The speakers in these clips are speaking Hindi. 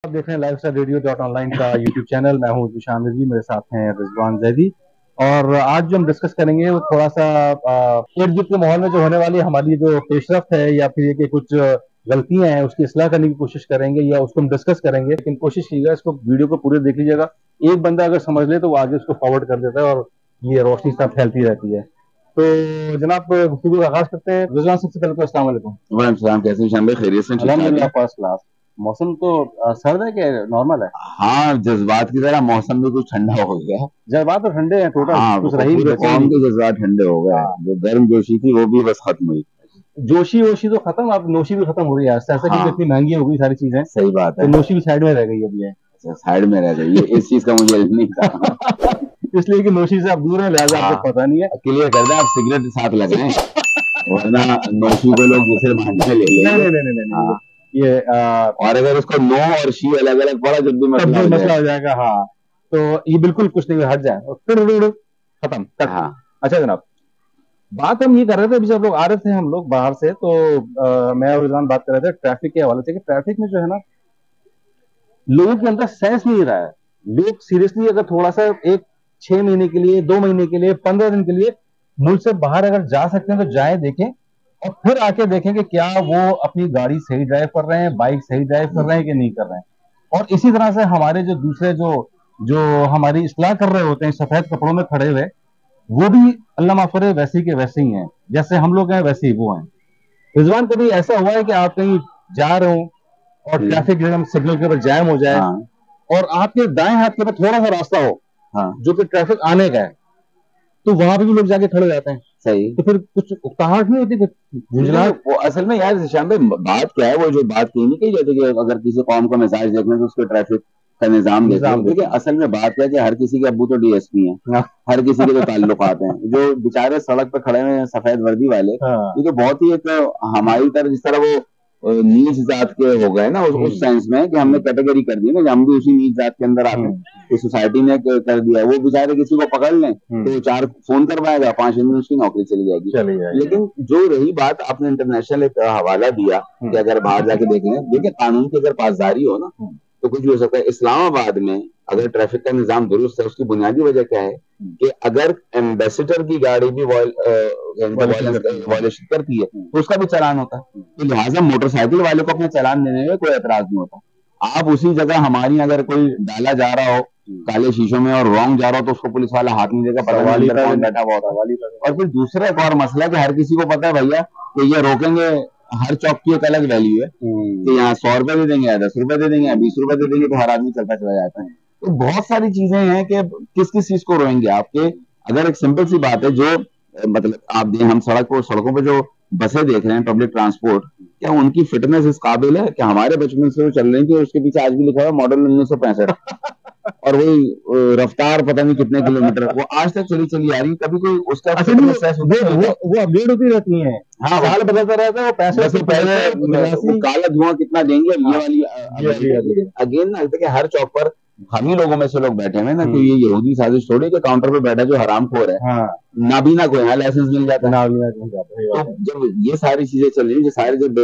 आप देख रहे हैं लाइफस्टाइल रेडियो डॉट ऑनलाइन का यूट्यूब चैनल। मैं हूँ जिशान रिजवी, मेरे साथ हैं रिजवान जैदी। और आज जो हम डिस्कस करेंगे वो थोड़ा सा इर्द गिर्द के माहौल में जो होने वाली हमारी जो पेशरफ्त है या फिर ये कि कुछ गलतियां हैं उसकी इस्लाह करने की कोशिश करेंगे या उसको हम डिस्कस करेंगे। लेकिन कोशिश कीजिएगा इसको वीडियो को पूरे देख लीजिएगा। एक बंदा अगर समझ ले तो वो आगे उसको फॉरवर्ड कर देता है और ये रोशनी साथ फैलती रहती है। तो जनाब गुफ्तगू का आगाज करते हैं। रिजवान, सबसे पहले तो अस्सलाम वालेकुम। वालेकुम, कैसे हैं भाई? खैरियत से? अल्हम्दुलिल्लाह, फर्स्ट क्लास। मौसम तो सर्द है कि नॉर्मल है? हाँ, जज्बात की तरह मौसम भी कुछ ठंडा हो गया। जज्बात तो ठंडे हैं टोटल। हाँ, कुछ रही पूरे बचे ही कौम नहीं। के जज्बात ठंडे हो गए। हाँ। जो गर्म जोशी थी वो भी बस खत्म हुई। जोशी वोशी तो खत्म, अब नोशी भी खत्म हो रही है ऐसा ऐसा, क्योंकि हाँ, इतनी महंगी हो गई सारी चीजें, सही बात तो है। नोशी भी साइड में रह गई अभी है। अच्छा, साइड में रह गई, ये इस चीज का मुझे इल्म नहीं था। इसलिए कि नोशी से आप दूर हैं, लिहाजा हाँ, आपको पता नहीं है। क्लियर कर दें, आप सिगरेट साथ लगाएं, वरना नौशी को लोग दूसरे मानने ले नहीं लेंगे। नहीं नहीं नहीं नहीं, हाँ, ये और अगर उसको नो और शी अलग अलग पड़ा जब भी तब मसला भी हो मसला जाए। हो जाएगा। हाँ, तो ये बिल्कुल कुछ नहीं, हट जाए और फिर खत्म कट। हाँ, अच्छा जनाब, बात हम ये कर रहे थे अभी जब लोग आ रहे थे हम लोग बाहर से, तो मैं और रिजवान बात कर रहे थे ट्रैफिक के हवाले से कि ट्रैफिक में जो है ना, लोगों के अंदर सेंस नहीं रहा है। लोग सीरियसली अगर थोड़ा सा एक 6 महीने के लिए, 2 महीने के लिए, 15 दिन के लिए मुल्क से बाहर अगर जा सकते हैं तो जाए, देखें और फिर आके देखें कि क्या वो अपनी गाड़ी सही ड्राइव कर रहे हैं, बाइक सही ड्राइव कर रहे हैं कि नहीं कर रहे हैं। और इसी तरह से हमारे जो दूसरे जो जो हमारी इस्लाह कर रहे होते हैं सफेद कपड़ों में खड़े हुए, वो भी अल्लाह माफ करे वैसे ही के वैसे ही हैं, जैसे हम लोग हैं वैसे ही वो हैं। रिजवान, कभी ऐसा हुआ है कि आप कहीं जा रहे हो और ट्रैफिक एकदम सिग्नल के ऊपर जैम हो जाए, हाँ, और आपके दाएं हाथ के ऊपर थोड़ा सा रास्ता हो हाँ, जो कि ट्रैफिक आने का है, तो वहां पे भी लोग जाके खड़े हो जाते हैं, सही। तो फिर कुछ उकताहट नहीं होती, कुछ झुंझलाहट? वो असल में यार शाम भाई, बात क्या है, वो जो बात कही नहीं कही जाती कि अगर किसी कौम का मिजाज देखना है तो उसके ट्रैफिक का निजाम देखे। निजाम देखिए, देखो। असल में बात क्या है कि हर किसी के अब्बू तो डीएसपी हैं, हाँ हर किसी के तो ताल्लुकात हैं। जो बेचारे सड़क पे खड़े हुए हैं सफेद वर्दी वाले, हाँ। ये तो बहुत ही एक हमारी तरह, जिस तरह वो नीच जात के हो गए ना, उस सेंस में कि हमने कैटेगरी कर दी ना कि हम भी उसी नीच जात के अंदर आते हैं। इस सोसाइटी ने कर दिया। वो बेचारे किसी को पकड़ लें तो 4 फोन करवाएगा, 5 दिन में उसकी नौकरी चली जाएगी। चली जाएगी। लेकिन जो रही बात, आपने इंटरनेशनल एक हवाला दिया कि अगर बाहर जाके देख लें, देखिए कानून की अगर पासदारी हो ना तो कुछ भी हो सकता है। इस्लामाबाद में अगर ट्रैफिक का निजाम दुरुस्त है, उसकी बुनियादी वजह क्या है कि अगर एम्बेसडर की गाड़ी भी वायलेशन करती है तो उसका भी चालान होता है। तो लिहाजा मोटरसाइकिल वाले को अपने चालान देने में कोई एतराज नहीं होता। आप उसी जगह हमारी अगर कोई डाला जा रहा हो काले शीशों में और रॉन्ग जा रहा हो तो उसको पुलिस वाला हाथ नहीं देगा, पता नहीं अंदर कौन बैठा हुआ होता है। और फिर दूसरा एक और मसला कि हर किसी को पता है भैया कि ये रोकेंगे, हर चौक की एक अलग वैल्यू है कि यहाँ 100 रुपए दे देंगे, या 10 रुपए दे देंगे, या 20 रुपए दे देंगे, तो हर आदमी चलता चला जाता है। तो बहुत सारी चीजें हैं कि किस किस चीज को रोएंगे आपके। अगर एक सिंपल सी बात है, जो मतलब आप दें, हम सड़कों पर जो बसें देख रहे हैं, पब्लिक ट्रांसपोर्ट, क्या उनकी फिटनेस इस काबिल है कि हमारे बचपन से वो चल रही थी और उसके पीछे आज भी लिखा हुआ मॉडल 1965 और वही रफ्तार पता नहीं कितने किलोमीटर वो आज तक चली चली आ रही, कभी कोई उसका वो अपडेट होती रहती है। हाँ, साल बदलता रहता है, वो पैसे से पहले वो काला धुआं कितना देंगे, ये वाली अगेन ना, देखिए हर चौक पर हम ही लोगों में से लोग बैठे हैं ना, तो ये यहूदी साजिश थोड़ी के काउंटर पे बैठा जो हरामखोर है। हाँ। नाबीना को यहाँ लाइसेंस मिल जाता है। नाबीना मिल जाता है। तो जब ये सारी चीजें चल रही है, सारे जब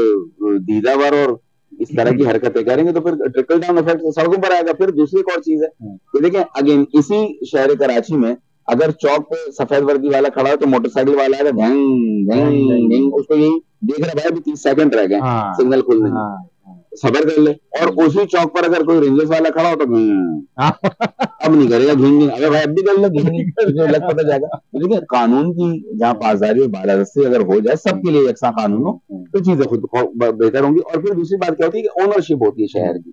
दीदावर और इस तरह की हरकतें करेंगे तो फिर ट्रिकल डाउन इफेक्ट सड़कों पर आएगा। फिर दूसरी एक और चीज है तो देखिए, अगेन इसी शहर कराची में अगर चौक पे सफेद वर्दी वाला खड़ा हो तो मोटरसाइकिल वाला है धैंग धैंग धैंग, उसको यही देख रहा भाई, अभी 30 सेकंड रह गए सिग्नल खुलने में, सबर कर ले। और उसी चौक पर अगर कोई रेंजर्स वाला खड़ा हो तो अब नहीं करेगा, घिन अगर भाई अब भी कर लो, घिन लग पता जाएगा। देखिए, कानून की जहाँ पासदारी और बालादस्ती अगर हो जाए, सबके लिए यकसा कानून हो, तो चीजें खुद बेहतर होंगी। और फिर दूसरी बात क्या होती है कि ओनरशिप होती है शहर की,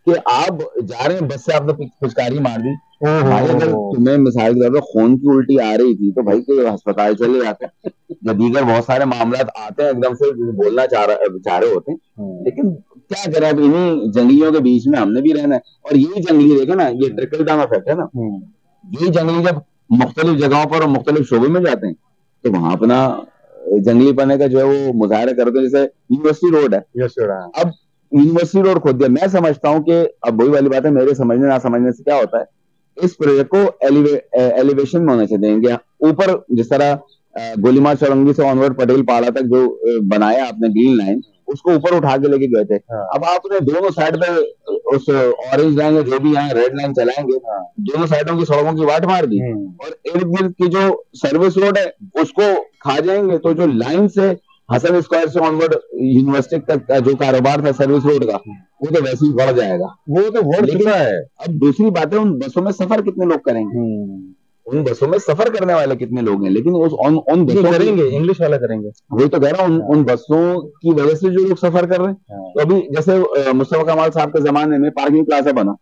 कि आप जा रहे हैं बस से, आपने पिचकारी मार दी, भाई अगर तुम्हें मिसाल के तौर पर खून की उल्टी आ रही थी तो भाई के अस्पताल चले जाते हैं, या दीगर बहुत सारे मामला आते हैं एकदम से बोलना चाह रहे होते हैं। लेकिन क्या करें, अब इन्हीं जंगलियों के बीच में हमने भी रहना है। और यही जंगली देखे ना, ये ट्रिकल डाउन इफेक्ट है ना, यही जंगली जब मुख्तलिफ जगहों पर और मुख्तलिफ शोबे में जाते हैं तो वहां अपना जंगली पने का जो है वो मुजाहरा करते हैं। जैसे यूनिवर्सिटी रोड है, अब यूनिवर्सिटी रोड खोद दिया। मैं समझता हूँ कि अब वही वाली बात है, मेरे समझने ना समझने से क्या होता है, इस प्रोजेक्ट को एलिवेशन में होना चाहिए। ऊपर जिस तरह गोलीमार चौरंगी से ऑनवर्ड पटेल पाड़ा तक जो बनाया आपने ग्रीन लाइन, उसको ऊपर उठा के लेके गए थे। अब आपने दोनों साइड पे उस ऑरेंज लाइन या जो भी यहाँ रेड लाइन चलाएंगे, दोनों साइडों की सड़कों की वाट मार दी और इर्द गिर्द की जो सर्विस रोड है उसको खा जाएंगे। तो जो लाइन से हसन स्क्वायर से ऑनवर्ड यूनिवर्सिटी तक का जो कारोबार था सर्विस रोड का, वो तो वैसे ही बढ़ जाएगा। वो तो बढ़ चुका है। अब दूसरी बात है, उन बसों में सफर कितने लोग करेंगे, उन बसों में सफर करने वाले कितने लोग हैं, लेकिन उन बसों करेंगे, इंग्लिश वाला करेंगे। वही तो कह रहा हूँ, उन बसों की वजह से जो लोग सफर कर रहे हैं। तो अभी जैसे मुस्तफा कमाल साहब के जमाने में पार्किंग प्लाजा बना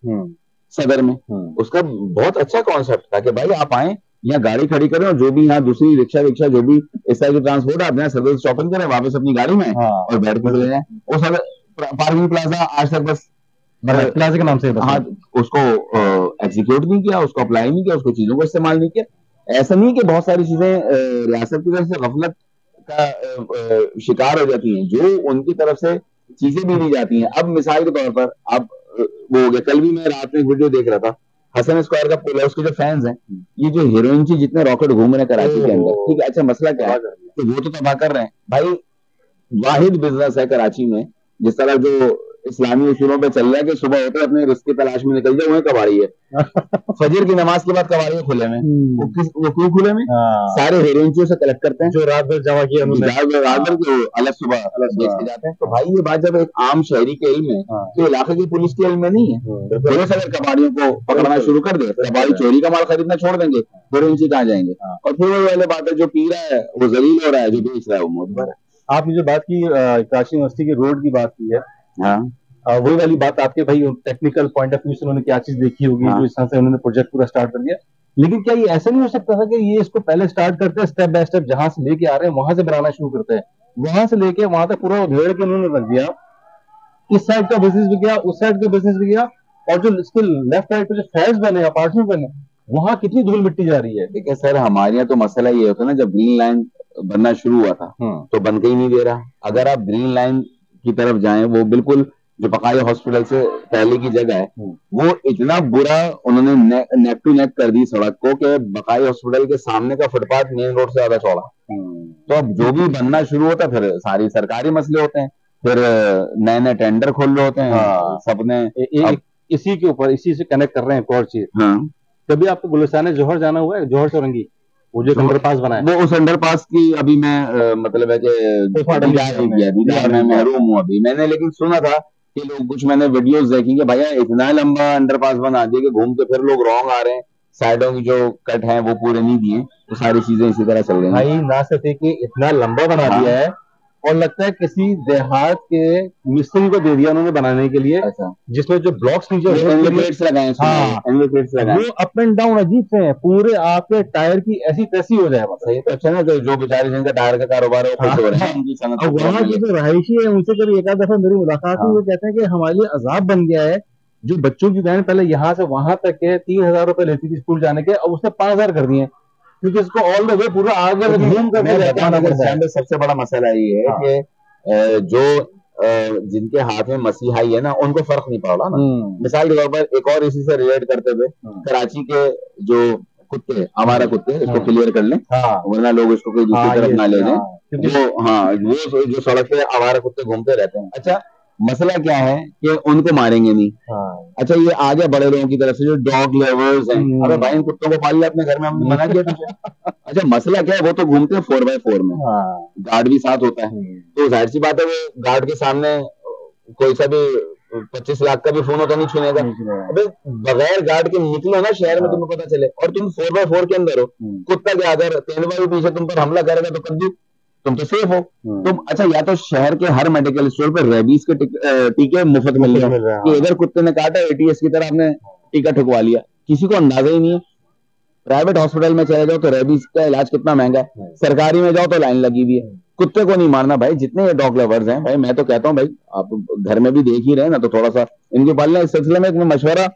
सदर में, उसका बहुत अच्छा कॉन्सेप्ट था कि भाई आप आए यहाँ गाड़ी खड़ी करें और जो भी यहाँ दूसरी रिक्शा जो भी इस तरह की ट्रांसपोर्ट है, आप यहाँ सदर शॉपिंग करें, वापस अपनी गाड़ी में और बैठ कर ले जाए। वो सदर पार्किंग प्लाजा आज तक बस प्लाजा के नाम से हाँ, उसको एग्जीक्यूट नहीं किया, उसको अप्लाई नहीं किया, उसको चीजों को इस्तेमाल नहीं किया। ऐसा नहीं कि बहुत सारी चीजें रियासत की तरफ से गफलत का शिकार हो जाती हैं, जो उनकी तरफ से चीजें भी ली जाती हैं। अब मिसाल के तौर पर आप वो हो गया, कल भी मैं रात में एक वीडियो देख रहा था, हसन स्क्वायर का पुल है, उसके जो फैंस हैं, ये जो हीरोइन की जितने रॉकेट घूम रहे हैं कराची के अंदर, ठीक है, अच्छा मसला क्या है कि वो तो तबाह कर रहे हैं भाई। वाहिद बिजनेस है कराची में जिस तरह जो इस्लामी उसूलों पे चल रहा है कि सुबह होते अपने रिस्क की तलाश में निकल जाए, वही कबाड़ी है। फजर की नमाज के बाद कबाड़ी है खुले में, वो क्यों खुले में? सारे हेरोइंचियों से कलेक्ट करते हैं जो रात भर जमा किया रात भर अलग सुबह बेच के जाते हैं। तो भाई ये बात जब एक आम शहरी के इल्म में, तो इलाके की पुलिस के इल्म में नहीं है। पुलिस अगर कबाड़ियों को पकड़ना शुरू कर दे, कबाड़ी चोरी का माल खरीदना छोड़ देंगे, हेरोइंची कहाँ जाएंगे? और फिर वो वाली बात है, जो पी रहा है वो जलील हो रहा है, जो बेच रहा है वो मोतबर है। आपने जो बात की कराची यूनिवर्सिटी की रोड की बात की है, वही वाली बात आपके भाई टेक्निकल पॉइंट ऑफ व्यू से उन्होंने क्या चीज देखी होगी जो इस तरह से उन्होंने प्रोजेक्ट पूरा स्टार्ट कर दिया। लेकिन क्या ये ऐसा नहीं हो सकता था कि ये इसको पहले स्टार्ट करते हैं, स्टेप बाय स्टेप जहां से लेके आ रहे हैं वहां से बनाना शुरू करते हैं, वहां से लेके वहां तक पूरा घेर के उन्होंने रख दिया, इस साइड का बिजनेस भी गया, उस साइड का बिजनेस भी गया, और जो इसके लेफ्ट साइड पे जो फ्लैट्स बने, अपार्टमेंट बने, वहां कितनी धूल मिट्टी जा रही है। देखिए सर, हमारे यहाँ तो मसला ये होता है ना, जब ग्रीन लाइन बनना शुरू हुआ था तो बन के ही नहीं दे रहा। अगर आप ग्रीन लाइन की तरफ जाएं, वो बिल्कुल जो बकाया हॉस्पिटल से पहले की जगह है, वो इतना बुरा उन्होंने नेक टू नेक कर दी सड़क को कि बकाया हॉस्पिटल के सामने का फुटपाथ मेन रोड से ज्यादा चौड़ा। तो अब जो भी बनना शुरू होता है, फिर सारी सरकारी मसले होते हैं, फिर नए नए टेंडर खोल रहे होते हैं सबने। इसी के ऊपर, इसी से कनेक्ट कर रहे हैं एक और चीज। कभी आपको गुलिस्तान जोहर जाना हुआ है? जोहर चौरंगी वो जो अंडरपास बना है, वो उस अंडरपास की अभी मैं मतलब है कि मैं महरूम हूँ अभी। मैंने लेकिन सुना था कि लोग, कुछ मैंने वीडियोस देखी कि भैया इतना लंबा अंडरपास बना दिया कि घूम के फिर लोग रॉन्ग आ रहे हैं, साइडों की जो कट है वो पूरे नहीं दिए, तो सारी चीजें इसी तरह चल रही हैं। भाई ना सके कि इतना लंबा बना दिया है, और लगता है किसी देहात के मिस्त्री को दे दिया उन्होंने बनाने के लिए। अच्छा। जिसमें जो ब्लॉक्स नीचे लगाए, वो अप एंड डाउन अजीब से हैं, पूरे आपके टायर की ऐसी तैसी हो जाए। सही तो अच्छा ना, जो बेचारे जिनका टायर का कारोबार है खुश हो रहे हैं, उनकी सनत। वहाँ के जो रहायशी है उनसे कभी एक आध दफा मेरी मुलाकात हुई, वो कहते हैं कि हमारे लिए अजाब बन गया है, जो बच्चों की वैन पहले यहाँ से वहां तक के 3,000 रुपए लेती थी स्कूल जाने के, अब उसने 5,000 कर दिए, क्योंकि इसको ऑल द वे पूरा आगे घूम कर। सबसे बड़ा मसला ये है कि जो जिनके हाथ में मसीहाई है ना, उनको फर्क नहीं पड़ रहा ना। मिसाल के तौर पर एक और इसी से रिलेट करते हुए, कराची के जो कुत्ते, हमारा कुत्ते, इसको क्लियर कर लें वरना लोग इसको कोई दूसरी तरफ ना ले जाएं। वो जो सड़क पे आवारा कुत्ते घूमते रहते हैं, अच्छा मसला क्या है कि उनको मारेंगे नहीं। अच्छा, ये आ गया बड़े लोगों की तरफ से जो डॉग लवर्स हैं, अरे भाई इन कुत्तों को पाल लिया अपने घर में, हमने मना किया तुझे। अच्छा मसला क्या है, वो तो घूमते हैं 4x4 में, गार्ड भी साथ होता है, तो जाहिर सी बात है वो गार्ड के सामने कोई सा भी 25 लाख का भी फोन होता नहीं छूने का। अबे बगैर गार्ड के निकलो ना शहर में, तुम्हें पता चले, और तुम 4x4 के अंदर हो, कुत्ता के अगर तेंदुआ भी पीछे तुम पर हमला करेगा तो कद्दू, तुम तो सेफ हो। तुम अच्छा, या तो शहर के हर मेडिकल स्टोर पर रेबीज के टीके मुफ्त मिल रहे हैं, कि अगर कुत्ते ने काटा एटीएस की तरह आपने टीका ठुकवा लिया, किसी को अंदाजा ही नहीं है। प्राइवेट हॉस्पिटल में चले जाओ तो रेबीज का इलाज कितना महंगा है, सरकारी में जाओ तो लाइन लगी हुई है। कुत्ते को नहीं मारना भाई, जितने ये डॉग लवर्स हैं भाई, मैं तो कहता हूँ भाई आप घर में भी देख ही रहे ना, तो थोड़ा सा इनके पालने। इस सिलसिले में एक मशवरा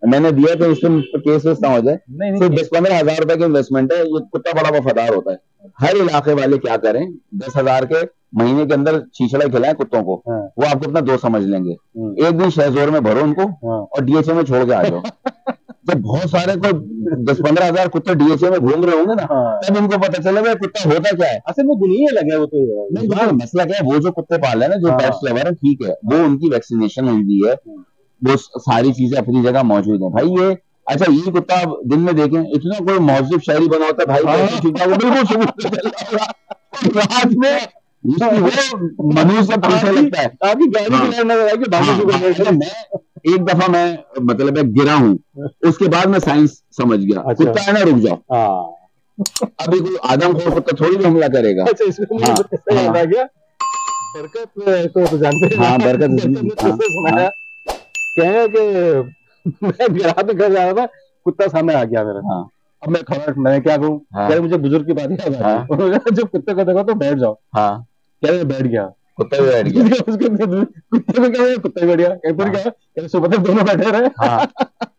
मैंने दिया तो इसमें केस वेस ना हो जाए, सिर्फ 10-15 हजार रुपए की इन्वेस्टमेंट है। ये कुत्ता बड़ा वफादार होता है। हर इलाके वाले क्या करें, 10,000 के महीने के अंदर छीछड़ा खिलाएं कुत्तों को, वो आपको अपना दोस्त समझ लेंगे। एक दिन शहजोर में भरो उनको और डीएचए में छोड़ के आ जाओ। जब बहुत सारे को 10-15 हजार कुत्ते डीएचए में घूम रहे होंगे ना, तब इनको पता चलेगा कुत्ता होता क्या है। असल में दुनिया लगे वो तो नहीं, मसला क्या है, वो जो कुत्ते पाल रहे हैं ना, जो पेट्स लवर है, ठीक है, वो उनकी वैक्सीनेशन हुई है, वो सारी चीजें अपनी जगह मौजूद है भाई। ये अच्छा, ये कुत्ता आप दिन में देखें, इतना कोई मौजूद शायरी बना होता है भाई, ऐसी चीजें वो बिल्कुल शुरू से चल रहा होगा, रात में वो मनुष्य से पूछने लगता है आपकी गाड़ी हाँ, की लाइन नजर आएगी, भागो शुरू कर अच्छा, मैं एक दफा मैं मतलब मैं गिरा हूँ, उसके बाद मैं साइंस समझ गया। अच्छा। कुत्ता है ना, रुक जाओ, अभी कोई आदमखोर कुत्ता थोड़ी भी हमला करेगा। अच्छा, इसमें मुझे हाँ, किस्सा याद आ गया। बरकत को तो जानते हैं, हाँ, बरकत ने किस्सा सुनाया, कहे कि मैं गिरा तो घर जा रहा था, कुत्ता सामने आ गया मेरे। हाँ, अब मैं खड़ा, मैं क्या कहूँ, हाँ, कह रहे मुझे बुजुर्ग की बात याद आ हाँ, गई। उन्होंने कहा, जब कुत्ते को देखो तो बैठ जाओ। हाँ, कह रहे बैठ गया, कुत्ता भी बैठ गया। उसके कुत्ते को क्या हुआ, कुत्ता ही बैठ गया। फिर क्या, कह रहे सुबह तक दोनों बैठे रहे। हाँ,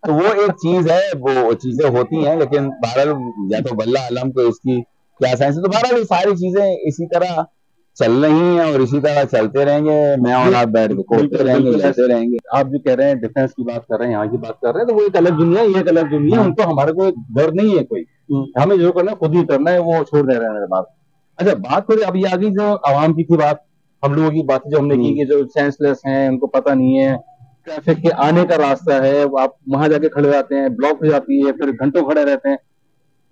तो वो एक चीज है, वो चीजें होती हैं, लेकिन बहरहाल या तो वल्लाह आलम को इसकी क्या साइंस है। तो बहरहाल ये सारी चीजें इसी तरह चल रही हैं और इसी तरह चलते रहेंगे। मैं और आप बैठ के कोसते रहेंगे, चलते रहेंगे। आप जो कह रहे हैं डिफेंस की बात कर रहे हैं, यहाँ की बात कर रहे हैं, तो वो एक अलग दुनिया है, ये एक अलग दुनिया है। उनको हमारे को डर नहीं है कोई, हमें जो करना है खुद ही करना है, वो छोड़ दे रहे हैं मेरे बात। अच्छा, बात करें अब ये आ गई जो आवाम की थी बात, हम लोगों की बात जो हमने की कि जो सेंसलेस हैं, उनको पता नहीं है ट्रैफिक के आने का रास्ता है, आप वहां जाके खड़े रहते हैं, ब्लॉक हो जाती है, फिर घंटों खड़े रहते हैं।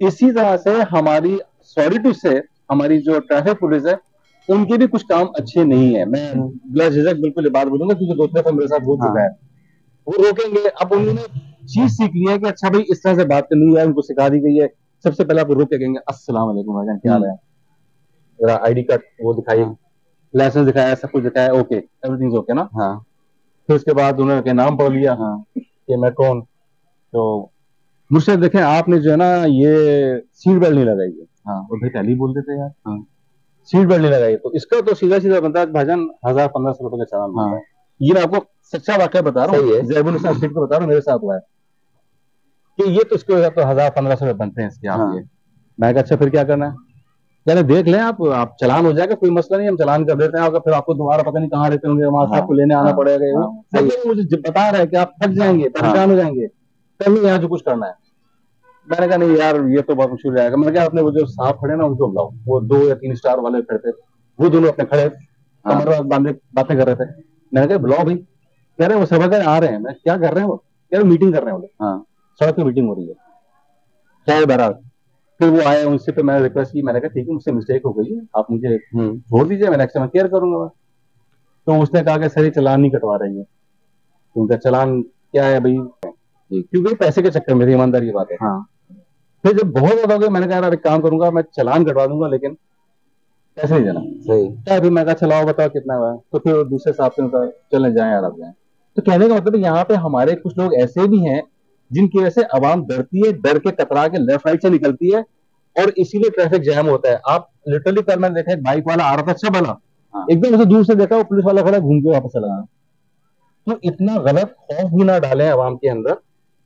इसी तरह से हमारी, सॉरी टू से, हमारी जो ट्रैफिक पुलिस है, उनके भी कुछ काम अच्छे नहीं है। मैं बिला झिझक बिल्कुल ये बात बोलूंगा, क्योंकि दो तीन मेरे साथ हो चुका है। वो रोकेंगे, अब उन्होंने चीज सीख लिया है कि अच्छा भाई इस तरह से बात करनी है, उनको सिखा दी गई है। सबसे पहले आप रोक के कहेंगे अस्सलाम वालेकुम भाईजान, क्या हाल है, मेरा आईडी कार्ड वो दिखाइए, लाइसेंस दिखाया, सब कुछ दिखाया, ओके, एवरीथिंग ओके ना। हाँ, फिर उसके बाद उन्होंने नाम पढ़ लिया, कि मैं कौन। तो मुझसे देखें, आपने जो है ना ये सीट बेल्ट नहीं लगाई है। और भाई पहले ही बोल देते यार, सीट बेल्ट नहीं लगाई, तो इसका तो सीधा सीधा बनता है भाईजान 1000-1500 रुपए का चालान बनता है। ये मैं आपको सच्चा वाकया बता रहा हूँ, जैबुल इस्लाम स्ट्रीट को बता रहा हूँ, मेरे साथ हुआ है कि ये तो इसके तो 1000-1500 रुपए बनते हैं इसके आपके। मैं कहा अच्छा फिर क्या करना है, कहने देख लें आप चलान हो जाएगा, कोई मसला नहीं, हम चलान कर देते हैं, अगर फिर आपको दोबारा पता नहीं कहाँ रहते होंगे, वहां से आपको लेने आना पड़ेगा। लेकिन मुझे बता रहे हैं कि आप थक जाएंगे, परेशान हो जाएंगे, पहले यहाँ जो कुछ करना है। मैंने कहा नहीं यार, ये तो बहुत मुश्किल रहेगा। मैंने कहा अपने वो जो साहब खड़े ना उनको बुलाओ, वो 2 या 3 स्टार वाले खड़े थे, वो दोनों अपने खड़े कमर बांधे बातें कर रहे थे। मैंने कहा बुलाओ भाई, कह रहे वो सब अगर आ रहे हैं। मैं क्या कर रहे हैं वो, कह रहे मीटिंग कर रहे हैं वो, सड़क पे मीटिंग हो रही है। खैर बहरहाल फिर वो आए, उनसे पे मैंने रिक्वेस्ट की, मैंने कहा ठीक है मुझसे मिस्टेक हो गई है, आप मुझे छोड़ दीजिए, मैं नेक्स्ट टाइम केयर करूंगा। तो उसने कहा कि सर ये चलान नहीं कटवा रही है। तो उनका चलान क्या है भाई, क्योंकि पैसे के चक्कर में, ईमानदारी की बात है। फिर जब बहुत ज्यादा हो गया, मैंने कहा यार एक काम करूंगा, मैं चलान कटवा दूंगा, लेकिन पैसे नहीं देना। सही क्या, फिर मैं कहा चलाओ बताओ कितना हुआ। तो फिर दूसरे साहब से कहा चले जाए यार आप जाए। तो कहने का मतलब यहाँ पे हमारे कुछ लोग ऐसे भी हैं जिनकी वजह से आवाम डरती है, डर के कतरा के लेफ्ट राइट से निकलती है, और इसीलिए ट्रैफिक जैम होता है। आप लिटरली कल मैंने देखा एक बाइक वाला आ रहा था, अच्छा भला, एकदम उसे दूर से देखा, वो पुलिस वाला खड़ा घूम के वापस चला गया। तो इतना गलत खौफ भी ना डालें आवाम के अंदर,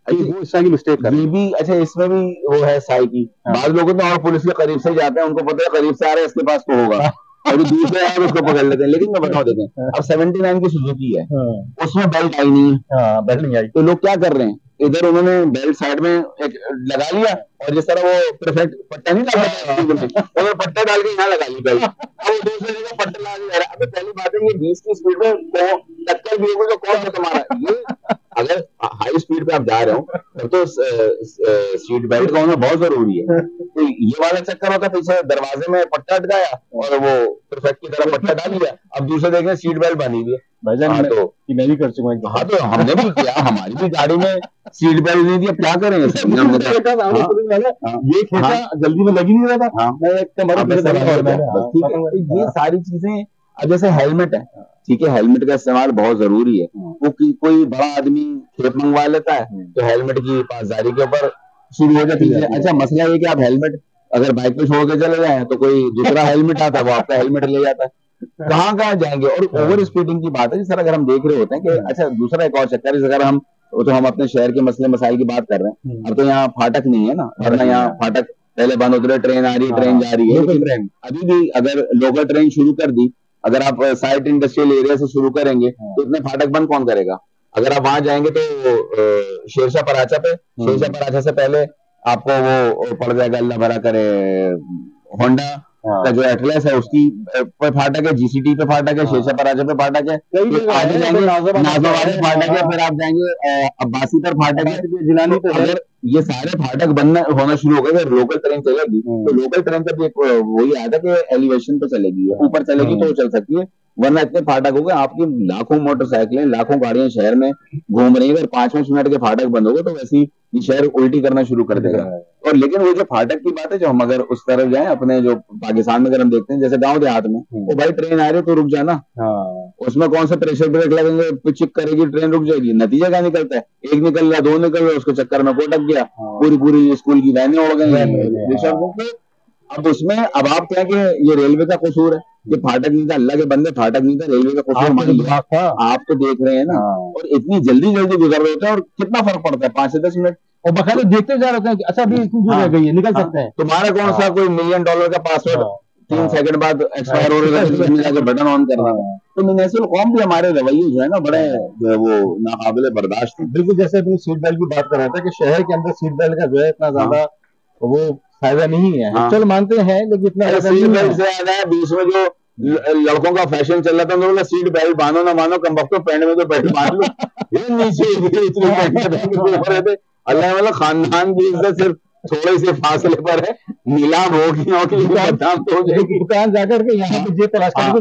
वो इस तरह की मिस्टेक करें। ये भी अच्छा, इसमें भी वो है साइकी। बाद लोग तो और पुलिस के करीब से जाते हैं, उनको पता है करीब से आ रहे हैं, इसके पास तो होगा, और दूसरे आए उसको पकड़ लेते हैं। लेकिन मैं बताऊं, देखें अब 79 की सुजुकी है, उसमें बेल्ट आई नहीं है, बेल्ट नहीं आई, तो लोग क्या कर रहे हैं, इधर उन्होंने बेल्ट साइड में एक लगा लिया, और जिस तरह वो परफेक्ट पट्टा नहीं डालता, और पट्टा डाल के यहाँ लगा ली बेल्ट, और वो दूसरे जगह पट्टा लगा दिया। अबे पहली बात है, ये 20 की स्पीड में टक्कर भी होगी तो कौन सा तुम्हारा ये, अगर हाई स्पीड पे आप जा रहे हो तो सीट बेल्ट का होना बहुत जरूरी है। तो ये वाला चक्कर होता है, पीछे दरवाजे में पट्टा अटकाया और वो परफेक्ट की तरह पट्टा डाल दिया, अब दूसरे देखें सीट बेल्ट बनी हुई है। भाईजान तो मैं भी कर चुका हूँ। हाँ, तो हमने भी किया, हमारी भी गाड़ी में सीट बेल्ट नहीं थी, अब क्या करेंगे। ये खेचा जल्दी में लगी नहीं रहा था। ये सारी चीजें, अब जैसे हेलमेट है, ठीक है, हेलमेट का इस्तेमाल बहुत जरूरी है। वो कोई बड़ा आदमी खेप मंगवा लेता है तो हेलमेट की पासदारी के ऊपर शुरू हो जाती है। अच्छा, मसला ये कि आप हेलमेट अगर बाइक पे छोड़ के चले जाए तो कोई दूसरा हेलमेट आता है, वो आपका हेलमेट ले जाता है, कहाँ कहाँ जाएंगे। और ओवर स्पीडिंग की बात है, जिस तरह अगर हम देख रहे होते हैं कि अच्छा, दूसरा एक और चक्कर, अगर हम तो हम अपने शहर के मसले मसाइल की बात कर रहे हैं, अब तो यहाँ फाटक नहीं है ना, वरना यहाँ फाटक पहले बंद होते रहे, ट्रेन आ रही, ट्रेन जा रही है, लेकिन अभी भी अगर लोकल ट्रेन शुरू कर दी, अगर आप साइट इंडस्ट्रियल एरिया से शुरू करेंगे तो इतने फाटक बंद कौन करेगा। अगर आप वहां जाएंगे तो शेरशाह पराचा पे, शेरशाह पराचा से पहले आपको वो पड़ जाएगा, अल्लाह भरा करे, होंडा, का जो एटलस है उसकी पे फाटक है, जीसीटी पे फाटक है, शेषा पराजा पे फाटक है, फिर आगे जाएंगे नाजोबाद पे फाटक है, फिर आप जाएंगे अब्बासी पर फाटक है, जिलानी पे। अगर ये सारे फाटक बनना होना शुरू हो गए, अगर लोकल ट्रेन चलेगी तो लोकल ट्रेन का भी एक वही आया था कि एलिवेशन पे चलेगी, ऊपर चलेगी तो चल सकती है, वरना इतने फाटक हो गए, आपकी लाखों मोटरसाइकिलें लाखों गाड़ियां शहर में घूम रही है, अगर 5-5 मिनट के फाटक बंद हो गए तो वैसे ही शहर उल्टी करना शुरू कर देगा। और लेकिन वो जो फाटक की बात है, जो हम अगर उस तरफ जाए अपने जो पाकिस्तान में अगर हम देखते हैं जैसे गांव देहात में, वो भाई ट्रेन आ रही है तो रुक जाना, उसमें कौन सा प्रेशर ब्रेक लगेंगे, पिचिक करेगी ट्रेन रुक जाएगी, नतीजा क्या निकलता है, एक निकल रहा, दो निकल रहा, उसके चक्कर में कोटक गया, पूरी स्कूल की वैनें उड़ गई। अब उसमें अब आप क्या कि ये रेलवे का कसूर है, ये फाटक नहीं था, अल्लाह के बंदे फाटक नहीं था, रेलवे का कसूर मान लिया, आप तो देख रहे हैं ना। और इतनी जल्दी जल्दी गुजर रहे होते हैं और कितना फर्क पड़ता है, 5 से 10 मिनट, और बकायदा देखते जा रहे हैं कि अच्छा अभी इतनी दूर रह गई है, निकल सकते हैं। तुम्हारा कौन सा कोई $1 मिलियन का पासवर्ड 3 सेकंड बाद एक्सपायर हो रहा है, जाके बटन ऑन करना है। तो म्युनिसिपल कौम भी हमारे रवैये जो है ना बड़े जो है वो नाकाबिले बर्दाश्त है। बिल्कुल, जैसे अपनी सीट बेल्ट की बात कर रहा था कि शहर के अंदर सीट बेल्ट का जो है इतना ज्यादा वो फायदा नहीं है, चल मानते हैं, लेकिन इतना सीट बेल्ट से ज्यादा है बीच में जो लड़कों का फैशन चल रहा था, तो सीट बेल्ट बांधो ना मानो, कम वक्त पैंट में तो बेल्ट बांध लो, ये नीचे इतनी अल्लाह वाला खानदान की इज्जत सिर्फ थोड़े से फासले पर है, नीलाम होगी बदनाम तो हो जाएगी, दुकान जाकर के यहाँ पे जे तलाश करके वो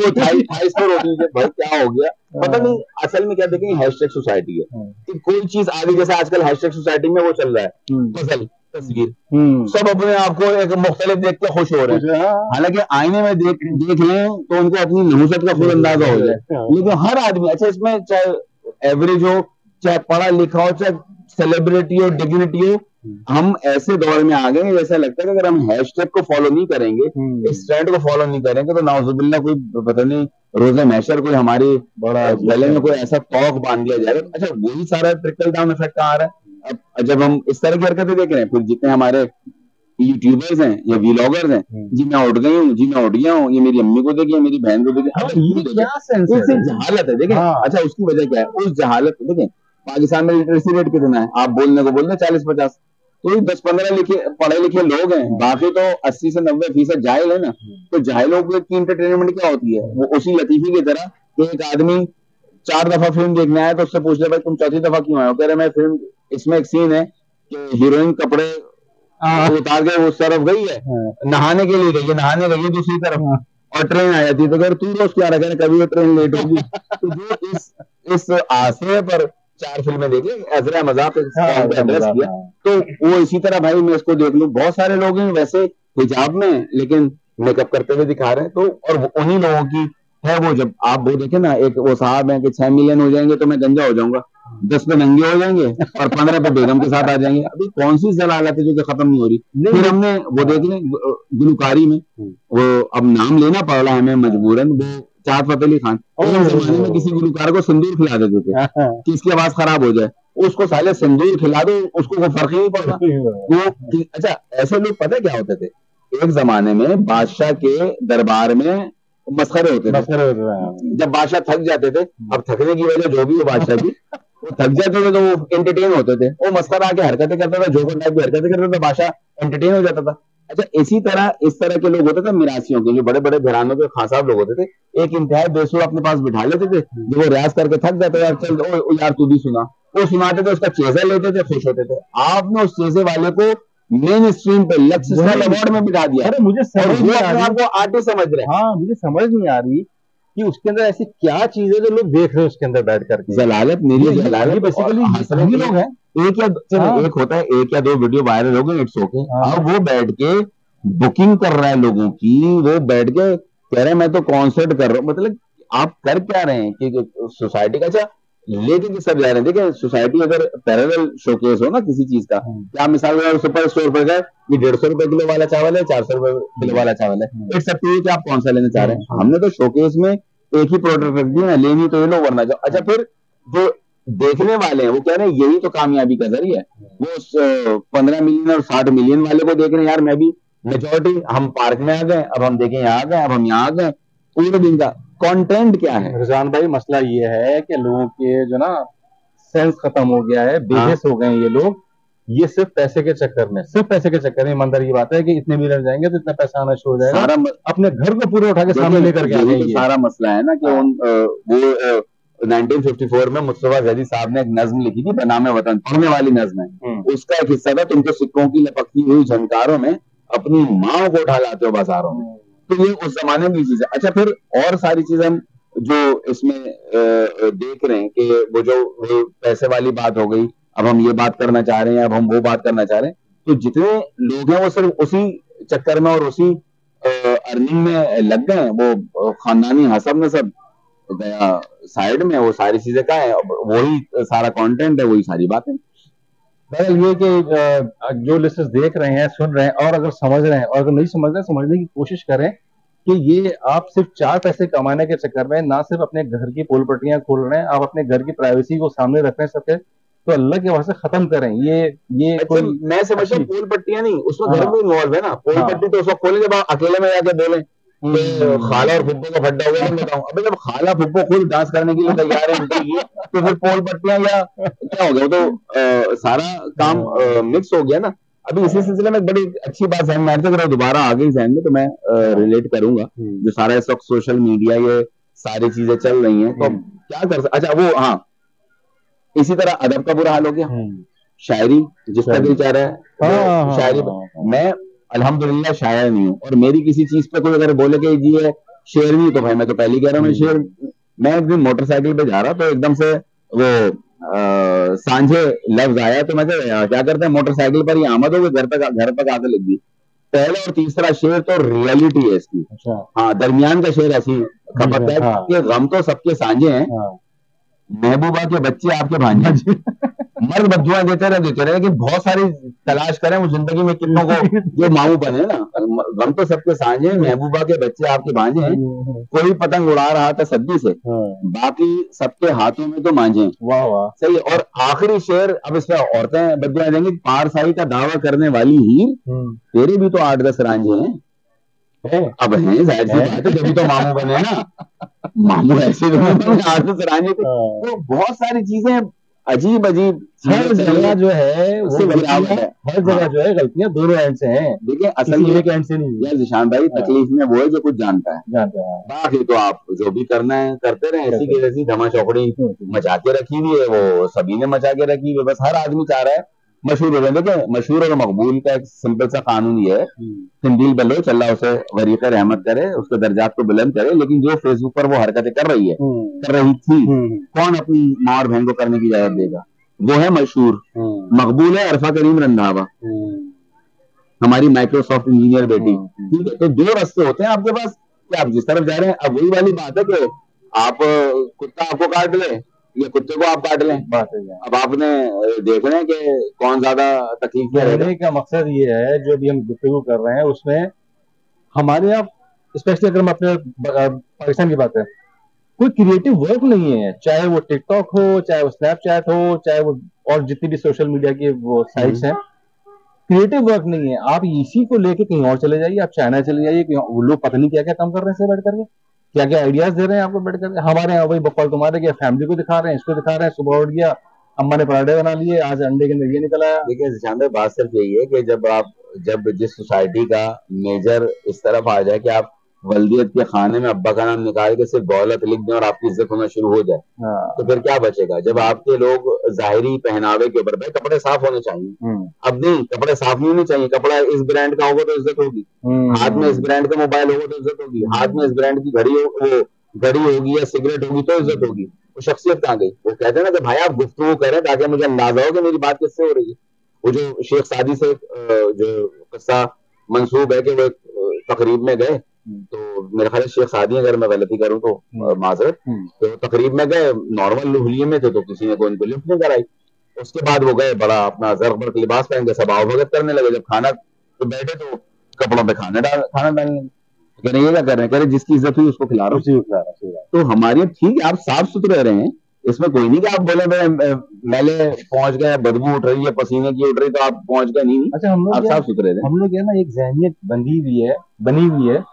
28 पर होगी, भाई क्या हो गया पता नहीं। असल में क्या देखेंगे, हैशटैग सोसाइटी है कि कोई चीज आगे, जैसे आजकल हैशटैग सोसाइटी में वो चल रहा है गजल तस्वीर, सब अपने आप को एक मुख्तलिफ देख के खुश हो रहे हैं, हालांकि आईने में देख लें तो उनको अपनी नहुसत का खुद अंदाजा हो जाए। लेकिन हर आदमी, अच्छा इसमें चाहे एवरेज हो, चाहे पढ़ा लिखा हो, चाहे सेलिब्रिटी हो, डिग्निटी हो, हम ऐसे दौर में आ गए जैसा लगता है कि अगर हम हैशटैग को फॉलो नहीं करेंगे, इस ट्रेंड को फॉलो नहीं करेंगे, तो नाउजुबिल्लाह कोई पता नहीं रोज़े महशर कोई हमारे गले में कोई ऐसा तौक बांध दिया जाएगा। अच्छा वही सारा ट्रिकल डाउन इफेक्ट आ रहा है। अब जब हम इस तरह की हरकतें देख रहे हैं, फिर जितने हमारे यूट्यूबर्स हैं या व्लॉगर्स हैं, जी मैं उठ गई हूँ, जी मैं उठ गया हूँ, ये मेरी अम्मी को देखिए, मेरी बहन को देखिए, क्या सेंस है, जहालत है। देखें अच्छा उसकी वजह क्या है, उस जहालत देखें पाकिस्तान में लिटरेसी रेट कितना है, आप बोलने को बोल रहे 40-50, तो 10-15 पढ़े लिखे लोग हैं, बाकी तो 80 से 90% जाहिल है ना। तो जाहिलों की इंटरटेनमेंट क्या होती है, वो उसी लतीफी की तरह कि एक आदमी 4 दफा फिल्म देखने आया तो उससे पूछ ले भाई तुम चौथी दफा क्यों आए हो, कह रहे मैं फिल्म, इसमें एक सीन है कि हीरोइन कपड़े उतार के उस तरफ गई है, नहाने के लिए गई है, नहाने गई है दूसरी तरफ, और ट्रेन आ जाती है, तो कह तू रोज क्या रखा, कभी वो ट्रेन लेट होगी। तो जो इस आशय पर 4 फिल्में देखी, अजरा मजाक एड्रेस किया, तो वो इसी तरह भाई मैं इसको देख लूं, बहुत सारे लोग हैं वैसे हिजाब में लेकिन मेकअप करते हुए दिखा रहे हैं, तो और उन्हीं लोगों की है वो, जब आप वो देखें ना, एक वो साहब है कि 6 मिलियन हो जाएंगे तो मैं गंजा हो जाऊंगा, 10 पे नंगे हो जाएंगे और 15 पे बेगम के साथ आ जाएंगे। अभी कौन सी जलालत है जो खत्म नहीं हो रही। फिर हमने वो देख लें गुलकारी में, वो अब नाम लेना पड़ रहा है हमें मजबूरन, वो चाहत फतेह अली खान जमाने में किसी गुलकार को सिंदूर खिला देते थे कि इसकी आवाज खराब हो जाए, उसको साले सिंदूर खिला दो, उसको कोई फर्क ही नहीं पड़ता वो। अच्छा ऐसे लोग पता क्या होते थे, एक जमाने में बादशाह के दरबार में मसखरे होते थे, जब बादशाह थक जाते थे, अब थकने की वजह जो भी हो बादशाह की, वो थक जाते थे तो वो एंटरटेन होते थे, वो मस्करा आके हरकतें करता था, जोकर टाइप की हरकतें करता था, बादशाह एंटरटेन हो जाता था। अच्छा इसी तरह इस तरह के लोग होते थे मिरासियों के, जो बड़े बड़े घरानों के खासाब लोग होते थे, एक इंतहाई बेसुर अपने पास बिठा लेते थे, जो वो रियाज करके थक जाते यार चल ओ यार तू भी सुना, वो सुनाते थे, उसका चेजा लेते थे, खुश होते थे। आपने उस चेजे वाले को मेन स्ट्रीम पे लक्ष्य अवार्ड में बिठा दिया। अरे मुझे समझ नहीं आ रही, आपको आर्टिस्ट समझ रहे हैं। हाँ मुझे समझ नहीं आ रही कि उसके अंदर ऐसी क्या चीज है जो लोग देख रहे हैं उसके अंदर बैठ करके। जलालत मेरी जलालत बेसिकली लोग हैं, एक या एक होता है, 1 या 2 वीडियो वायरल हो गए, इट्स ओके। अब वो बैठ के बुकिंग कर रहा है लोगों की, वो बैठ के कह रहे हैं मैं तो कॉन्सर्ट कर रहा हूँ। मतलब आप कर क्या रहे हैं कि सोसाइटी का, अच्छा लेकिन कि सब जा रहे हैं। देखिए सोसाइटी अगर पैरेलल शोकेस हो ना किसी चीज का, क्या मिसाल सुपर स्टोर पर गए, ये 150 रुपए किलो वाला चावल है, 400 रुपए किलो वाला चावल है, इट्स अप टू यू कि आप कौन सा लेना चाह रहे हैं। हमने तो शोकेस में एक ही प्रोडक्ट रख दिया, लेनी तो ये लो वरना जाओ। अच्छा फिर जो देखने वाले हैं वो कह रहे हैं यही तो कामयाबी का जरिया है, वो 15 मिलियन और 60 मिलियन वाले को देख रहे हैं, यार मैं भी मेजोरिटी, हम पार्क में आ गए, अब हम देखें यहाँ आ गए, अब हम यहाँ आ गए, पूरे दिन का कंटेंट क्या है। रिजवान भाई मसला ये है कि लोगों के जो ना सेंस खत्म हो गया है, बेबस हो गए ये लोग, ये सिर्फ पैसे के चक्कर में, सिर्फ पैसे के चक्कर में, ईमानदारी की बात है कि इतने मिलियन जाएंगे तो इतना पैसा आना शुरू हो जाएगा, सारा अपने घर को पूरे उठा के सामने लेकर के आ यही तो जाएंगे। सारा मसला है ना कि वो 1954 में मुस्तफा जदी साहब ने एक नज्म लिखी थी बनामे वतन, पढ़ने वाली नज्म है, उसका एक हिस्सा था तुम तो सिक्कों की लपकती हुई झनकारों में अपनी माओ को उठा लाते हो बाजारों में। तो ये उस जमाने की चीज है। अच्छा, फिर और सारी चीजें हम जो इसमें देख रहे हैं कि वो पैसे वाली बात हो गई, अब हम ये बात करना चाह रहे हैं, अब हम वो बात करना चाह रहे हैं, तो जितने लोग हैं वो सिर्फ उसी चक्कर में और उसी अर्निंग में लग गए हैं। वो खानदानी हसब में सब गया साइड में, वो सारी चीजें क्या है, वही सारा कंटेंट है, वही सारी बातें। बहरहाल ये कि जो लिस्टर्स देख रहे हैं, सुन रहे हैं, और अगर समझ रहे हैं और अगर नहीं समझ रहे हैं, समझने की कोशिश करें कि ये आप सिर्फ 4 पैसे कमाने के चक्कर में ना सिर्फ अपने घर की पोल पट्टियां खोल रहे हैं, आप अपने घर की प्राइवेसी को सामने रख रहे हैं सबके, तो अल्लाह के वास्ते खत्म करें। ये अच्छा, कोई मैं समझता हूँ पोल पट्टियां नहीं, उसमें घर में इन्वॉल्व है ना। पोल पट्टी तो उस वक्त खोले जब आप अकेले में जाके बोले खाला और फुप्पो का फड्डा हो गया, बताऊं। अबे जब खाला फुप्पो खुद डांस करने के लिए तैयार है तो फिर पोल पट्टियां या क्या हो गया, तो सारा काम मिक्स हो गया ना। अभी इसी सिलसिले में एक बड़ी अच्छी बात जहन में आई, अगर दोबारा आ गई जहन में तो मैं रिलेट करूंगा। जो सारा इस वक्त सोशल मीडिया, ये सारी चीजें चल रही हैं, तो क्या कर सकते। अच्छा, वो हाँ, इसी तरह अदब का बुरा हाल हो गया, शायरी जिसका दिल चाह रहा है शायरी। मैं अल्हम्दुलिल्लाह शायर नहीं हूँ, और मेरी किसी चीज पे कोई अगर बोले कि जी है शेर नहीं, तो भाई मैं तो पहले कह रहा हूँ शेर। मैं एक दिन मोटरसाइकिल पे जा रहा तो एकदम से वो सांझे लफ्ज आया, तो मैं क्या करते हैं मोटरसाइकिल पर ही आमद हो गई, घर तक आके लिख दी। पहला और तीसरा शेर तो रियलिटी है इसकी। अच्छा। हाँ, दरमियान का शेर ऐसी खपत है कि गम तो सबके सांझे हैं, महबूबा के बच्चे आपके भांजे। मर्द बदुआएं देते रहे, लेकिन बहुत सारी तलाश करें वो जिंदगी में कितनों को जो माऊ बने ना। गम तो सबके सांझे हैं, महबूबा के बच्चे आपके भांजे हैं, कोई पतंग उड़ा रहा था सद्दी से, बाकी सबके हाथों में तो मांझे। वाह वाह, सही। और आखिरी शेर, अब इसमें औरतें बदुआएं देंगी, पारसाई का दावा करने वाली हीर, तेरे भी तो 8-10 रांझे हैं। अब हैं, जाहिर सी बात है, जब तो मामू बने ना। मामू ऐसे 8-10 रांझे थे। तो बहुत सारी चीजें अजीब अजीब, हर जगह जो है उससे गिरावट है, हर जगह जो है गलतियां दोनों एंड से हैं। देखिए असल में एक एंड से नहीं है जिशान भाई, तकलीफ में वो है जो कुछ जानता है। बाकी तो आप जो भी करना है करते रहे, इसी की जैसी धमा चौकड़ी मचा के रखी हुई है, वो सभी ने मचा के रखी हुई है। बस हर आदमी चाह रहा है मशहूर हो जाए। देखिए मशहूर और मकबूल का एक सिंपल सा कानून ये है, सिंदील बलोच अल्लाह उसे वरीक़ रहमत करे, उसके दर्जात को बुलंद करे, लेकिन जो फेसबुक पर वो हरकतें कर रही थी, कौन अपनी माँ और बहन को करने की इजाजत देगा। वो है मशहूर। मकबूल है अरफा करीम रंधावा, हमारी माइक्रोसॉफ्ट इंजीनियर बेटी। ठीक है, तो 2 रास्ते होते हैं आपके पास कि आप जिस तरफ जा रहे हैं। अब वही वाली बात है कि आप कुत्ता आपको काट ले या कुत्ते को आप काट लें, बात है। अब आपने देखना है कि कौन ज्यादा तकलीफ में रहेगा। का मकसद ये है, जो भी हम गुफ्तगू कर रहे हैं उसमें हमारे यहाँ, स्पेशली अगर हम अपने पाकिस्तान की बात करें, कोई क्रिएटिव वर्क नहीं है, चाहे वो टिकटॉक हो, चाहे वो स्नैपचैट हो, चाहे वो और जितनी भी सोशल मीडिया की वो साइट्स हैं, क्रिएटिव वर्क नहीं है। आप इसी को लेके कहीं और चले जाइए, आप चाइना चले जाइए, वो लोग पता नहीं क्या क्या काम कर रहे हैं बैठ करके, क्या क्या आइडियाज दे रहे हैं आपको बैठ करके। हमारे यहाँ वही बकौल तुम्हारे क्या फैमिली को दिखा रहे हैं, इसको दिखा रहे हैं, सुबह उठ गया अम्मा ने पराठे बना लिए, आज अंडे के अंदर ये निकल आया। देखिए जिशान भाई, बात सिर्फ यही है कि जब जिस सोसाइटी का मेजर इस तरफ आ जाए कि आप वल्दियत के खाने में अब्बा का नाम निकाल के सिर्फ दौलत लिख दें और आपकी इज्जत होना शुरू हो जाए, तो फिर क्या बचेगा। जब आपके लोग जाहिरी पहनावे के ऊपर, भाई कपड़े साफ होने चाहिए, अब नहीं कपड़े साफ नहीं होने चाहिए, कपड़ा इस ब्रांड का होगा तो इज्जत होगी, हाथ में इस ब्रांड का मोबाइल होगा तो इज्जत होगी, हाथ में इस ब्रांड की घड़ी होगी या सिगरेट होगी तो इज्जत होगी। वो शख्सियत कहाँ गई। वो कहते हैं ना कि भाई आप गुफ्तगू करें ताकि मुझे अंदाजा हो कि मेरी बात किससे हो रही है। वो जो शेख सादी से जो किस्सा मंसूब है कि वो तकरीब में गए, तो मेरे ख्याल शेख सादी, अगर मैं गलती करूं तो माजरत, तो तकरीब में गए, नॉर्मल लुहलिये में थे, तो किसी ने कोई उनको लिफ्ट नहीं कराई। उसके बाद वो गए बड़ा अपना जर्क बर्क लिबास पहन के सब आवभगत करने लगे। जब खाना तो बैठे तो कपड़ों पे खाना डालने लगे। कह रहे ये क्या कर रहे हैं, कह रहे जिसकी इज्जत हुई उसको खिला रहा हूँ। तो हमारे ठीक है, आप साफ सुथरे रहे हैं, इसमें कोई नहीं कि आप बोले मैले पहुंच गए, बदबू उठ रही है, पसीने की उठ रही, तो आप पहुंच गए नहीं। अच्छा, आप साफ सुथरे रहे। हम लोग ना एक जहनियत बनी हुई है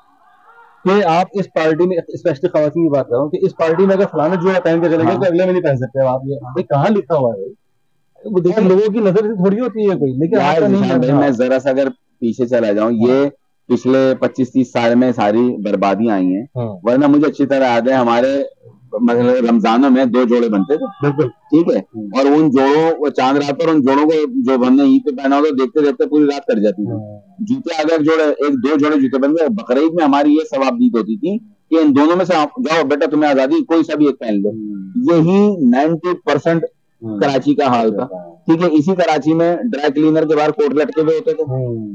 कि आप इस पार्टी में, स्पेशली खवातीन की बात कर रहा हूँ, कि इस पार्टी में अगर फलाना जो पहन के चले गए तो अगले में नहीं पहन सकते आप। ये कहाँ लिखा हुआ है? वो देखिए लोगों की नजर से थोड़ी होती है कोई, लेकिन यार आपका नहीं जिशान भाई, है। मैं जरा सा अगर पीछे चला जाऊं, ये पिछले 25-30 साल में सारी बर्बादियां आई हैं। हाँ वरना मुझे अच्छी तरह याद है, हमारे मतलब रमजानों में 2 जोड़े बनते थे, बिल्कुल। ठीक है। और उन जोड़ों, वो चांद रात पर उन जोड़ों को जो हमने ईद पे पहना होता, देखते देखते पूरी रात कट जाती थी। जूते अगर जोड़े, 1-2 जोड़े जूते बन गए, बकरीद में हमारी ये सवाबदीद होती थी कि इन दोनों में से आप जाओ बेटा, तुम्हें आजादी, कोई सा भी एक पहन लो। यही 90% कराची का हाल था, ठीक है। इसी कराची में ड्राई क्लीनर के बाहर कोट लटके हुए होते थे।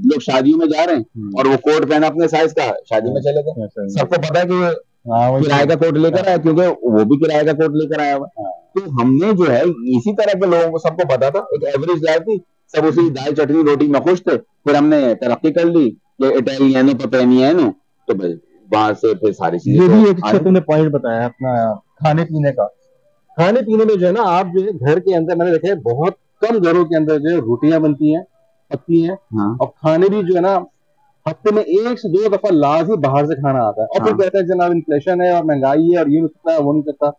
लोग शादियों में जा रहे हैं और वो कोट पहना अपने साइज का, शादी में चले गए। सबको पता है कि वो किराए का कोट लेकर आया, क्योंकि वो भी किराए का कोट लेकर आया हुआ। तो हमने जो है इसी तरह के लोगों को, सबको पता था, एक एवरेज लाइफ थी, सब उसी दाल चटनी रोटी में खुश थे। फिर हमने तरक्की कर ली कि इटालियनो पेपेनियनो, तो भाई वहां से फिर सारी चीजें। ये भी एक अच्छा तुमने पॉइंट बताया अपना खाने पीने का। खाने पीने में जो है ना, आप जो है घर के अंदर, मैंने देखा है बहुत कम घरों के अंदर जो है रोटियां बनती हैं, पकती हैं। हाँ। और खाने भी जो है ना, हफ्ते में 1 से 2 दफा लाज ही बाहर से खाना आता है। और फिर कहते हैं जनाब इन्फ्लेशन है और महंगाई है और ये नहीं सकता वो नहीं सकता।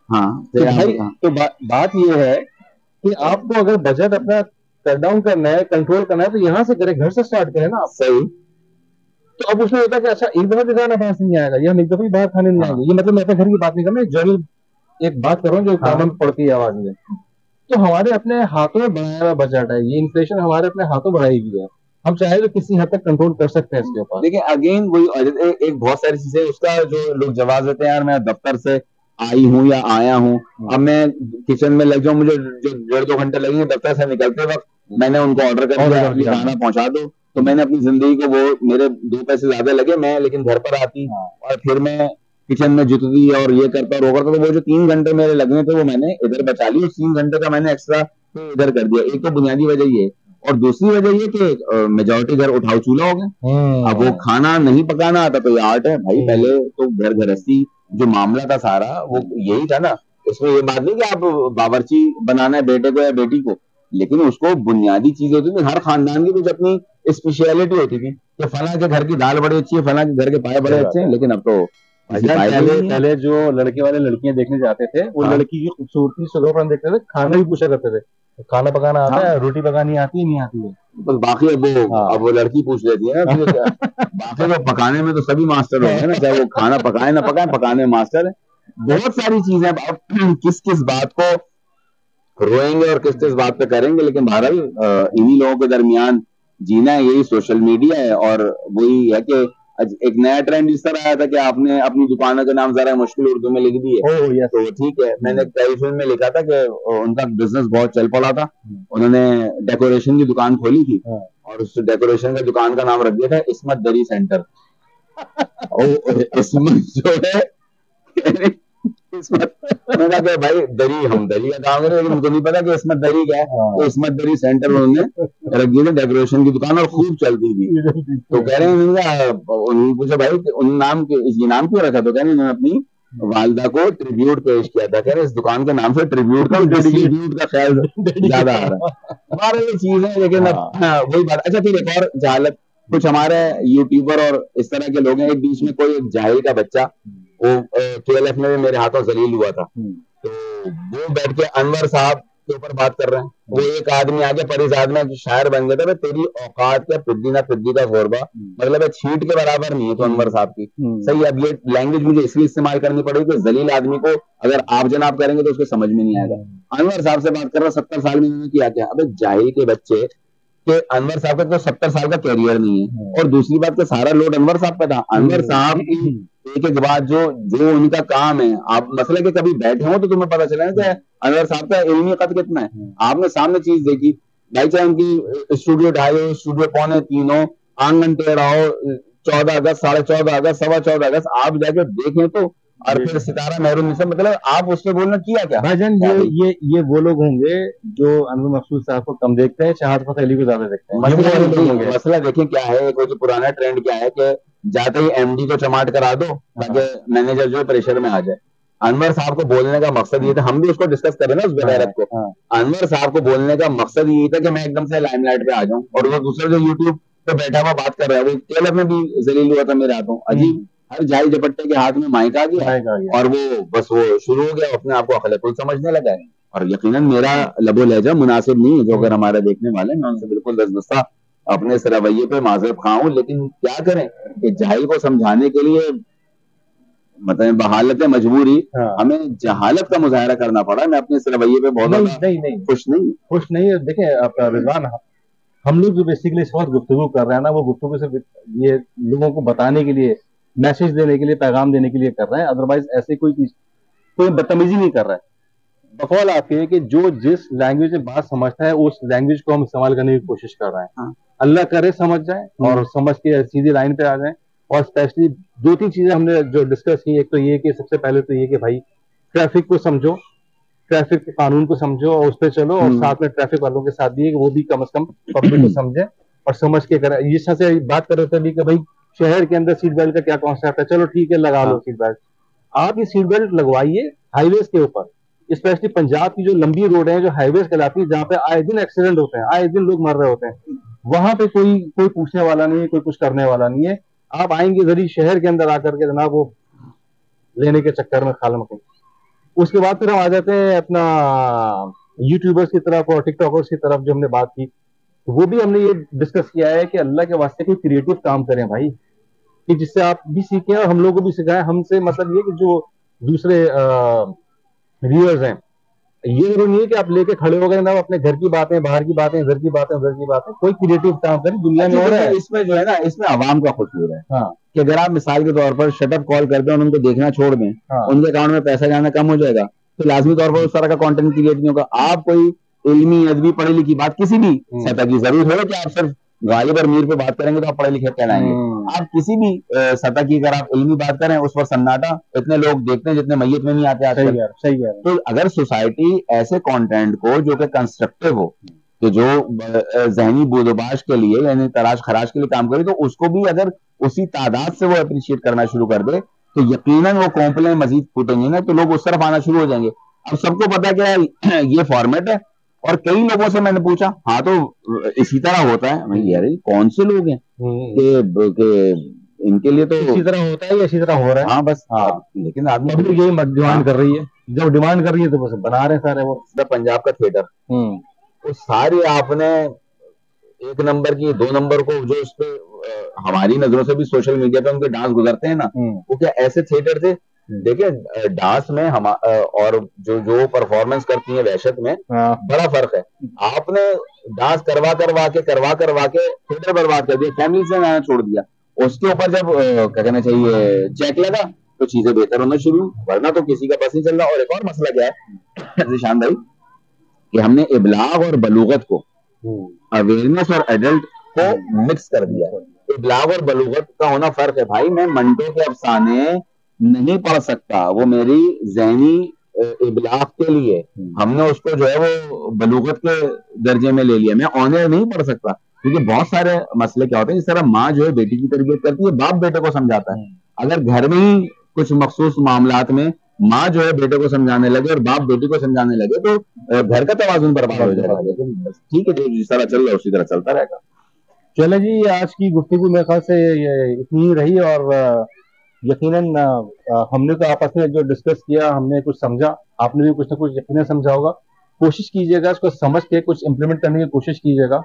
हाँ तो भाई तो बात ये है कि आपको अगर बजट अपना कट डाउन करना है, कंट्रोल करना है, तो यहाँ से करें, घर से स्टार्ट करें ना। सही। तो अब उसमें होता है कि अच्छा एक दफा भी खाना बाहर से नहीं आएगा, ये हम एक दफा भी बाहर खाने नहीं आएंगे। ये मतलब मैं अपने घर की बात नहीं कर रहा, जनरल एक बात कर रहा हूँ जो कॉमन पड़ती है आवाज में। तो हमारे अपने हाथों में बनाया हुआ बजट है, ये इन्फ्लेशन हमारे अपने हाथों बढ़ाई हुई है। हम चाहे तो किसी हद तक कंट्रोल कर सकते हैं इसके ऊपर। देखिए अगेन वही एक बहुत सारी चीजें, उसका जो लोग जवाब देते हैं, यार मैं दफ्तर से आई हूँ या आया हूँ, अब मैं किचन में लग जाऊँ, मुझे जो 1.5-2 घंटे लगेंगे दफ्तर से निकलते वक्त, मैंने उनको ऑर्डर कर दिया खाना पहुंचा दो, तो मैंने अपनी जिंदगी को, वो मेरे 2 पैसे ज्यादा लगे, मैं लेकिन घर पर आती और फिर मैं किचन में जुतती और ये करता और वो करता, तो वो जो 3 घंटे मेरे लगने थे वो मैंने इधर बचा ली, उस 3 घंटे का मैंने एक्स्ट्रा इधर कर दिया। एक तो बुनियादी वजह ये, और दूसरी वजह ये कि मेजोरिटी घर उठाओ चूल्हा हो गए। अब वो खाना नहीं पकाना आता तो ये आर्ट है भाई। पहले तो घर गृहस्थी जो मामला था सारा, वो यही था ना। इसमें ये बात नहीं कि आप बावर्ची बनाना है बेटे को या बेटी को, लेकिन उसको बुनियादी चीजें होती थी। हर खानदान की कुछ अपनी स्पेशलिटी होती थी कि फला के घर की दाल बड़ी अच्छी है, फला के घर के पाए बड़े अच्छे हैं, लेकिन अब तो पहले जो लड़के वाले लड़कियां देखने जाते थे, वो लड़की की खूबसूरती सलोपन देखते थे, खाना भी पूछा करते थे, खाना पकाना आता है, रोटी पकानी आती है नहीं आती है, बस बाकी अब वो लड़की पूछ लेती है ना। बाकी तो पकाने में तो सभी मास्टर हो गए ना, चाहे वो खाना पकाए ना पकाए, पकाने में मास्टर है। बहुत सारी चीजें अब किस किस बात को रोएंगे और किस किस बात पे करेंगे, लेकिन बहरहाल इन्हीं लोगों के दरमियान जीना है, यही सोशल मीडिया है। और वही है कि एक नया ट्रेंड इस तरह आया था कि आपने अपनी दुकानों के नाम जरा मुश्किल उर्दू में लिख दिए, तो ठीक है। मैंने टेलीफिल्म में लिखा था कि उनका बिजनेस बहुत चल पड़ा था, उन्होंने डेकोरेशन की दुकान खोली थी और उस डेकोरेशन की दुकान का नाम रख दिया था इस्मत दरी सेंटर। और इस्मत जो है इस्मत, मैंने कहा भाई दरी, हम दरी का काम करें, लेकिन मुझे नहीं पता कि इस्मत दरी क्या है। तो इस्मत दरी सेंटर उन्होंने रख दिया था डेकोरेशन की दुकान, और खूब चलती थी। तो कह रहे हैं उन्होंने पूछा भाई उन नाम ये नाम क्यों रखा, तो कह रहे उन्होंने अपनी वालदा को ट्रिब्यूट पेश किया था। कह रहे इस दुकान के नाम से ट्रिब्यूट का डिस्ट्रीब्यूट का ख्याल ज्यादा आ रहा है। हमारे ये चीज है, लेकिन वही बात। अच्छा फिर एक और जहालत, कुछ हमारे यूट्यूबर और इस तरह के लोग हैं, एक बीच में कोई एक जाहिल का बच्चा, वो KLF में मेरे हाथों जलील हुआ था, तो वो बैठ के अनवर साहब के ऊपर बात कर रहे हैं। वो एक आदमी आगे परिजाद में शायर बन गया था, तेरी औकात क्या फिद्दी ना फिद्दी का गोरबा, मतलब छींट के बराबर नहीं है तो अनवर साहब की। सही, अब ये लैंग्वेज मुझे इसलिए इस्तेमाल करनी पड़ेगी कि जलील आदमी को अगर आप जनाब करेंगे तो उसको समझ में नहीं आएगा। अनवर साहब से बात कर रहा, 70 साल में इन्होंने किया क्या। अब जाहिल के बच्चे कि अनवर साहब का तो 70 साल का कैरियर नहीं है, और दूसरी बात का सारा लोड अनवर साहब का था। अनवर साहब की एक एक बात जो उनका काम है, आप मसले के कभी बैठे हो तो तुम्हें पता चला कि अनवर साहब का इल्मी कद कितना है। आपने सामने चीज देखी भाई, चाहे उनकी स्टूडियो 2.5 स्टूडियो 2.25 हो, आंगन टेढ़ा हो, 14 अगस्त 14.5 अगस्त 14.25 अगस्त आप जाके देखें तो, और फिर सितारा मेहरून, मतलब आप उससे बोलना किया क्या भाईजान। ये वो लोग होंगे जो अनवर मकसूद साहब को कम देखते हैं, चाहत फतेह अली को ज्यादा देखते हैं। मसला देखें क्या है, एक जो पुराना ट्रेंड क्या है कि जाते ही MD को चमाट करा दो ताकि मैनेजर जो प्रेशर में आ जाए। अनवर साहब को बोलने का मकसद ये था, हम भी उसको डिस्कस करें ना उस बेगैरत को। अनवर साहब को बोलने का मकसद यही था कि मैं एकदम से लाइमलाइट पे आ जाऊं, और वो दूसरा जो यूट्यूब पे बैठा हुआ बात कर रहा है, वो KLF में भी जलील हुआ था मेरे हाथों। अजीब, हर जाहिल झपट्टे के हाथ में माइक आ गया और वो बस वो शुरू हो गया, अपने आप को अखलाकुल समझने लगा है। और यकीनन मेरा लबो लहजा मुनासिब नहीं है, जो अगर हमारे देखने वाले, मैं उनसे बिल्कुल दस अपने इस रवैये पे माजरत खा हूं, लेकिन क्या करें कि जाहिल को समझाने के लिए मतलब बहालत मजबूरी हमें जहालत का मुजाहरा करना पड़ा। मैं अपने इस रवैये पे बहुत नहीं खुश नहीं है। देखें आप रिजवान, हम लोग जो बेसिकली इस वक्त गुफ्तगू कर रहे हैं ना, वो गुफ्तगू सिर्फ ये लोगों को बताने के लिए, मैसेज देने के लिए, पैगाम देने के लिए कर रहे हैं। अदरवाइज ऐसे कोई बदतमीजी नहीं कर रहा है। बकौल आपके है कि जो जिस लैंग्वेज में बात समझता है उस लैंग्वेज को हम इस्तेमाल करने की कोशिश कर रहे हैं। अल्लाह करे समझ जाए और समझ के सीधी लाइन पे आ जाए। और स्पेशली दो तीन चीजें हमने जो डिस्कस की, एक तो ये कि सबसे पहले तो ये कि भाई ट्रैफिक को समझो, ट्रैफिक के कानून को समझो और उस पर चलो, और साथ में ट्रैफिक वालों के साथ भी है कि वो भी कम से कम पब्लिक को समझे और समझ के करें। इस तरह से बात कर रहे थे अभी कि भाई शहर के अंदर सीट बेल्ट का क्या कॉन्सेप्ट है, चलो ठीक है लगा लो सीट बेल्ट। आप ये सीट बेल्ट लगवाइए हाईवेज के ऊपर, स्पेशली पंजाब की जो लंबी रोड है, जो हाईवेज कहलाती है, जहाँ पे आए दिन एक्सीडेंट होते हैं, आए दिन लोग मर रहे होते हैं, वहां पे कोई पूछने वाला नहीं है, कोई कुछ करने वाला नहीं है। आप आएंगे जरी शहर के अंदर आकर के जनाब वो लेने के चक्कर में खाल मके। उसके बाद फिर हम आ जाते हैं अपना यूट्यूबर्स की तरफ और टिकटॉकर्स की तरफ, जो हमने बात की, तो वो भी हमने ये डिस्कस किया है कि अल्लाह के वास्ते कोई क्रिएटिव काम करें भाई, कि जिससे आप भी सीखें और हम लोग को भी सिखाएं। हमसे मतलब ये कि जो दूसरे व्यूअर्स हैं, ये जरूरी नहीं है कि आप लेके खड़े हो गए ना अपने घर की बातें, बाहर की बातें, इधर की बातें, उधर की बातें। कोई क्रिएटिव काम करें, दुनिया में हो रहा है। इसमें जो है ना, इसमें आवाम का कसूर है। हाँ, कि अगर आप मिसाल के तौर पर शटअप कॉल कर दें और उनको देखना छोड़ दें, उनके अकाउंट में पैसा जाना कम हो जाएगा, तो लाजमी तौर पर उस तरह का कंटेंट क्रिएट नहीं होगा। आप कोई इल्मी अदबी पढ़ी लिखी बात किसी भी सतह की, जरूर है कि आप सिर्फ गालिब और मीर पे बात करेंगे तो आप पढ़े लिखे कहलाएंगे। आप किसी भी सतह की अगर आप इल्मी बात करें, उस पर सन्नाटा, इतने लोग देखते हैं जितने मैयत में नहीं आते आजकल। सही है। तो अगर सोसाइटी ऐसे कंटेंट को जो कि कंस्ट्रक्टिव हो, कि जो जहनी बोधोबाश के लिए यानी तराश खराश के लिए काम करे, तो उसको भी अगर उसी तादाद से वो अप्रिशिएट करना शुरू कर दे, तो यकीनन वो कॉम्प्लेन मजीद फूटेंगे ना, तो लोग उस तरफ आना शुरू हो जाएंगे। अब सबको पता क्या है, ये फॉर्मेट है। और कई लोगों से मैंने पूछा, हाँ तो इसी तरह होता है। मैं यार कौन से लोग हैं कि इनके लिए तो इसी तरह होता है या इसी तरह हो रहा है। हाँ बस। हाँ, लेकिन आदमी पब्लिक यही डिमांड कर रही है, जब डिमांड कर रही है तो बस बना रहे हैं सारे। वो पंजाब का थिएटर, वो सारे आपने एक नंबर की, दो नंबर को जो उस पे हमारी नजरों से भी सोशल मीडिया पे उनके डांस गुजरते हैं ना, वो क्या ऐसे थिएटर थे। देखिए डांस में हम और जो परफॉर्मेंस करती है वहशत में बड़ा फर्क है। आपने डांस करवा करवा के थिएटर बर्बाद कर दिया, फैमिली से आना छोड़ दिया। उसके ऊपर जब क्या कहना चाहिए चेक लगा तो चीजें बेहतर होना शुरू, वरना तो किसी का बस नहीं चल रहा। और एक और मसला क्या है जिशान भाई, कि हमने इबलाग और बलूगत को, अवेयरनेस और एडल्ट को मिक्स कर दिया। इबलाग और बलूगत का होना फर्क है भाई। मैं मंटो के अफसाने नहीं पढ़ सकता, वो मेरी जहनी इबलाग के लिए हमने उसको जो है वो बलूगत के दर्जे में ले लिया। मैं ऑनर नहीं पढ़ सकता, क्योंकि बहुत सारे मसले क्या होते हैं, इस तरह माँ जो है बेटी की तरबियत करती है, बाप बेटे को समझाता है। अगर घर में ही कुछ मखसूस मामलात में माँ जो है बेटे को समझाने लगे और बाप बेटी को समझाने लगे, तो घर का तवाजुन बर्बाद हो जाएगा। लेकिन ठीक है, जिस तरह चल रहा है उसी तरह चलता रहेगा। चले जी, आज की गुफ्तगू मेरे ख्याल से इतनी ही रही, और यकीनन हमने तो आपस में जो डिस्कस किया, हमने कुछ समझा, आपने भी कुछ ना कुछ यकीनन समझा होगा। कोशिश कीजिएगा इसको समझ के कुछ इंप्लीमेंट करने की कोशिश कीजिएगा,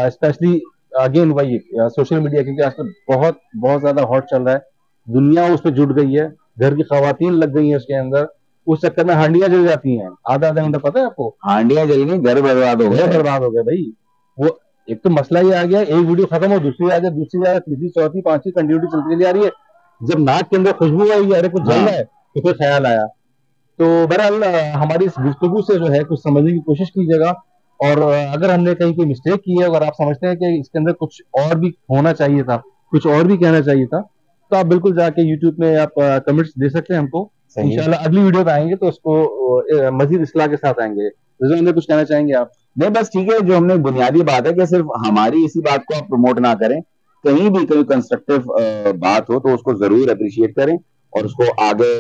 स्पेशली अगेन वही सोशल मीडिया, क्योंकि आजकल बहुत बहुत ज्यादा हॉट चल रहा है, दुनिया उस पर जुट गई है, घर की खवातीन लग गई है उसके अंदर, उस चक्कर में हांडियां जल जाती हैं। आधा आधा घंटा, पता है आपको, हांडियां जल गई, घर बर्बाद हो गया भाई। वो एक तो मसला ये आ गया, एक वीडियो खत्म हो, दूसरी आ जाए, दूसरी आ जाए, तीसरी, चौथी, पांचवी कंटिन्यूटी चलती चली आ रही है। जब नाक के अंदर खुशबू आई, अरे कुछ जल रहा है, तो फिर ख्याल आया। तो बहरहाल हमारी इस गुफ्तगू से जो है कुछ समझने की कोशिश कीजिएगा, और अगर हमने कहीं कोई मिस्टेक की है, अगर आप समझते हैं कि इसके अंदर कुछ और भी होना चाहिए था, कुछ और भी कहना चाहिए था, तो आप बिल्कुल जाके यूट्यूब में आप कमेंट्स दे सकते हैं हमको। इंशाल्लाह अगली वीडियो पे आएंगे तो उसको मजीद इस्लाह के साथ आएंगे। रिजवान, कुछ कहना चाहेंगे आप? नहीं, बस ठीक है। जो हमने बुनियादी बात है कि सिर्फ हमारी इसी बात को आप प्रमोट ना करें, कहीं भी कोई कंस्ट्रक्टिव बात हो तो उसको जरूर अप्रिशिएट करें और उसको आगे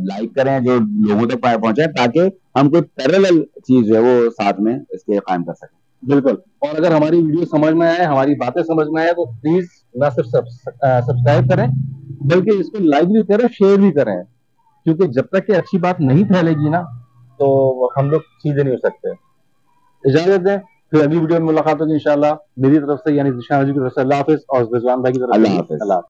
लाइक करें, जो लोगों तक पहुंचाए, ताकि हम कोई पैरेलल चीज जो है वो साथ में इसके कायम कर सकें। बिल्कुल। और अगर हमारी वीडियो समझ में आए, हमारी बातें समझ में आए, तो प्लीज ना सिर्फ सब्सक्राइब करें, बल्कि इसको लाइक भी करें, शेयर भी करें, क्योंकि जब तक कि अच्छी बात नहीं फैलेगी ना, तो हम लोग सीधे नहीं हो सकते। इजाजत दें, फिर अगली वीडियो में मुलाकात होगी इंशाल्लाह। मेरी तरफ से यानी जिशान जी की तरफ से अल्लाह हाफिज और रिजवान भाई की तरफ से अल्लाह भी हाफिज। अल्लाह हाफिज।